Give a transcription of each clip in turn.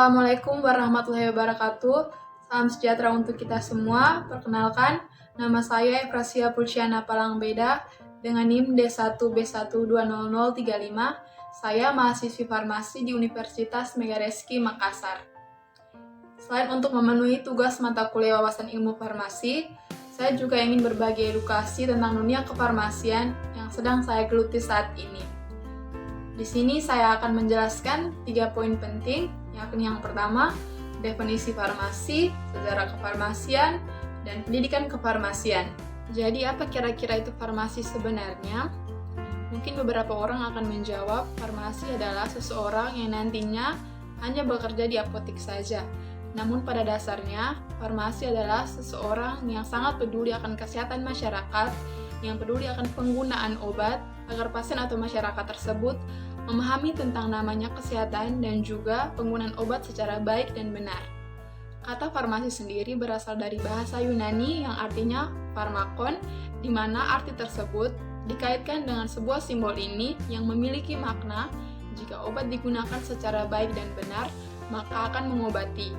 Assalamualaikum warahmatullahi wabarakatuh. Salam sejahtera untuk kita semua. Perkenalkan, nama saya Efrasia Pulciana Palangbeda dengan NIM D1B1200035. Saya mahasiswi farmasi di Universitas Megareski Makassar. Selain untuk memenuhi tugas mata kuliah wawasan ilmu farmasi, saya juga ingin berbagi edukasi tentang dunia kefarmasian yang sedang saya geluti saat ini. Di sini saya akan menjelaskan 3 poin penting, yakni yang pertama, definisi farmasi, sejarah kefarmasian, dan pendidikan kefarmasian. Jadi apa kira-kira itu farmasi sebenarnya? Mungkin beberapa orang akan menjawab, farmasi adalah seseorang yang nantinya hanya bekerja di apotek saja. Namun pada dasarnya, farmasi adalah seseorang yang sangat peduli akan kesehatan masyarakat, yang peduli akan penggunaan obat, agar pasien atau masyarakat tersebut memahami tentang namanya kesehatan dan juga penggunaan obat secara baik dan benar. Kata farmasi sendiri berasal dari bahasa Yunani yang artinya farmakon, di mana arti tersebut dikaitkan dengan sebuah simbol ini yang memiliki makna jika obat digunakan secara baik dan benar, maka akan mengobati.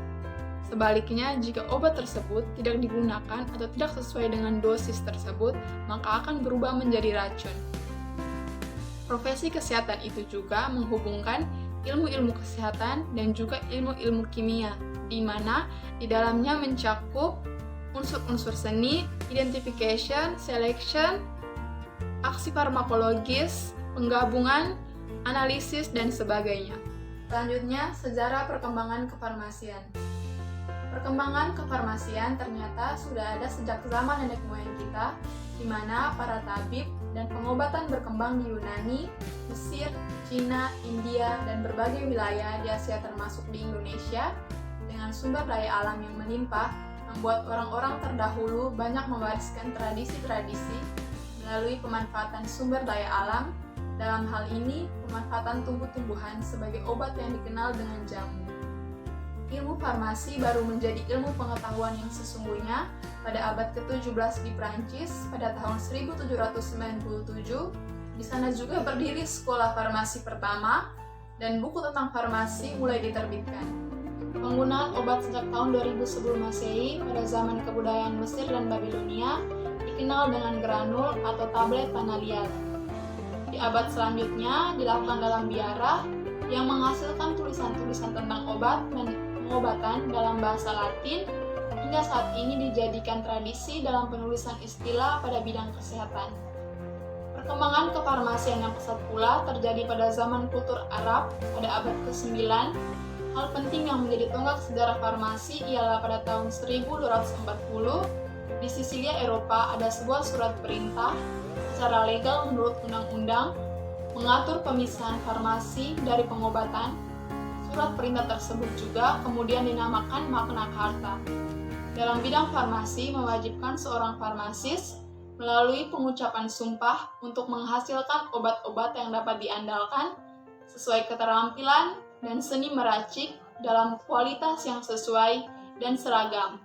Sebaliknya, jika obat tersebut tidak digunakan atau tidak sesuai dengan dosis tersebut, maka akan berubah menjadi racun. Profesi kesehatan itu juga menghubungkan ilmu-ilmu kesehatan dan juga ilmu-ilmu kimia, di mana di dalamnya mencakup unsur-unsur seni, identification, selection, aksi farmakologis, penggabungan, analisis, dan sebagainya. Selanjutnya, sejarah perkembangan kefarmasian. Perkembangan kefarmasian ternyata sudah ada sejak zaman nenek moyang kita, di mana para tabib dan pengobatan berkembang di Yunani, Mesir, Cina, India, dan berbagai wilayah di Asia termasuk di Indonesia, dengan sumber daya alam yang melimpah, membuat orang-orang terdahulu banyak mewariskan tradisi-tradisi melalui pemanfaatan sumber daya alam, dalam hal ini pemanfaatan tumbuh-tumbuhan sebagai obat yang dikenal dengan jamu. Ilmu farmasi baru menjadi ilmu pengetahuan yang sesungguhnya pada abad ke-17 di Prancis pada tahun 1797. Di sana juga berdiri sekolah farmasi pertama dan buku tentang farmasi mulai diterbitkan. Penggunaan obat sejak tahun 2000 sebelum Masehi pada zaman kebudayaan Mesir dan Babilonia dikenal dengan granul atau tablet tanah liat. Di abad selanjutnya dilakukan dalam biara yang menghasilkan tulisan-tulisan tentang obat dan pengobatan dalam bahasa Latin, hingga saat ini dijadikan tradisi dalam penulisan istilah pada bidang kesehatan. Perkembangan kefarmasian yang pesat pula terjadi pada zaman kultur Arab pada abad ke-9. Hal penting yang menjadi tonggak sejarah farmasi ialah pada tahun 1240, di Sisilia, Eropa ada sebuah surat perintah secara legal menurut undang-undang mengatur pemisahan farmasi dari pengobatan. Surat perintah tersebut juga kemudian dinamakan Magna Carta. Dalam bidang farmasi mewajibkan seorang farmasis melalui pengucapan sumpah untuk menghasilkan obat-obat yang dapat diandalkan sesuai keterampilan dan seni meracik dalam kualitas yang sesuai dan seragam.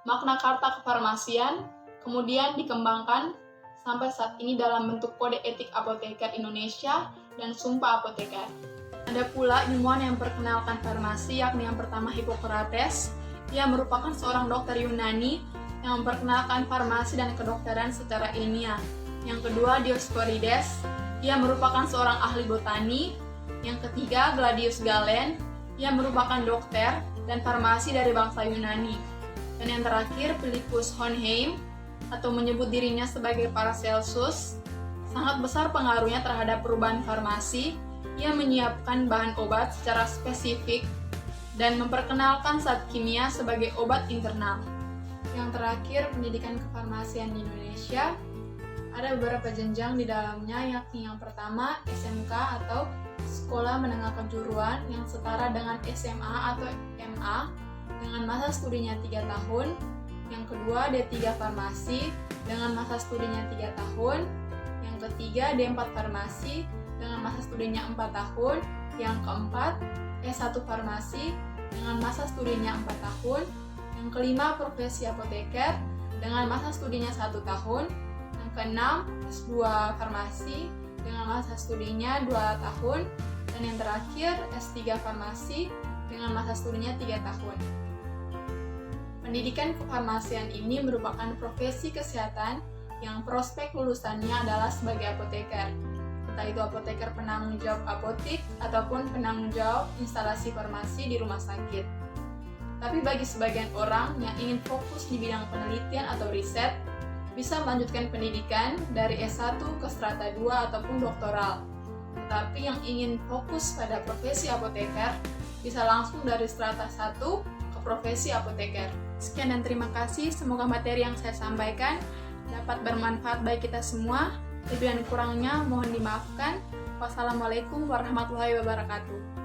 Magna Carta kefarmasian kemudian dikembangkan sampai saat ini dalam bentuk Kode Etik Apoteker Indonesia dan Sumpah Apoteker. Ada pula ilmuwan yang memperkenalkan farmasi, yakni yang pertama Hippocrates. Ia merupakan seorang dokter Yunani yang memperkenalkan farmasi dan kedokteran secara ilmiah. Yang kedua Dioscorides, ia merupakan seorang ahli botani. Yang ketiga Gladius Galen, ia merupakan dokter dan farmasi dari bangsa Yunani. Dan yang terakhir Philippus Hohenheim, atau menyebut dirinya sebagai Paracelsus. Sangat besar pengaruhnya terhadap perubahan farmasi. Ia menyiapkan bahan obat secara spesifik dan memperkenalkan zat kimia sebagai obat internal. Yang terakhir, pendidikan kefarmasian di Indonesia. Ada beberapa jenjang di dalamnya, yakni yang pertama SMK atau Sekolah Menengah Kejuruan yang setara dengan SMA atau MA dengan masa studinya 3 tahun. Yang kedua D3 Farmasi dengan masa studinya 3 tahun. Yang ketiga D4 Farmasi dengan masa studinya 4 tahun. Yang keempat S1 Farmasi dengan masa studinya 4 tahun. Yang kelima Profesi Apoteker dengan masa studinya 1 tahun. Yang keenam S2 Farmasi dengan masa studinya 2 tahun. Dan yang terakhir S3 Farmasi dengan masa studinya 3 tahun. Pendidikan kefarmasian ini merupakan profesi kesehatan yang prospek lulusannya adalah sebagai apoteker. Entah itu apoteker penanggung jawab apotik ataupun penanggung jawab instalasi farmasi di rumah sakit. Tapi bagi sebagian orang yang ingin fokus di bidang penelitian atau riset, bisa melanjutkan pendidikan dari S1 ke strata 2 ataupun doktoral. Tetapi yang ingin fokus pada profesi apoteker, bisa langsung dari strata 1 ke profesi apoteker. Sekian dan terima kasih, semoga materi yang saya sampaikan dapat bermanfaat bagi kita semua. Lebih dan kurangnya mohon dimaafkan. Wassalamualaikum warahmatullahi wabarakatuh.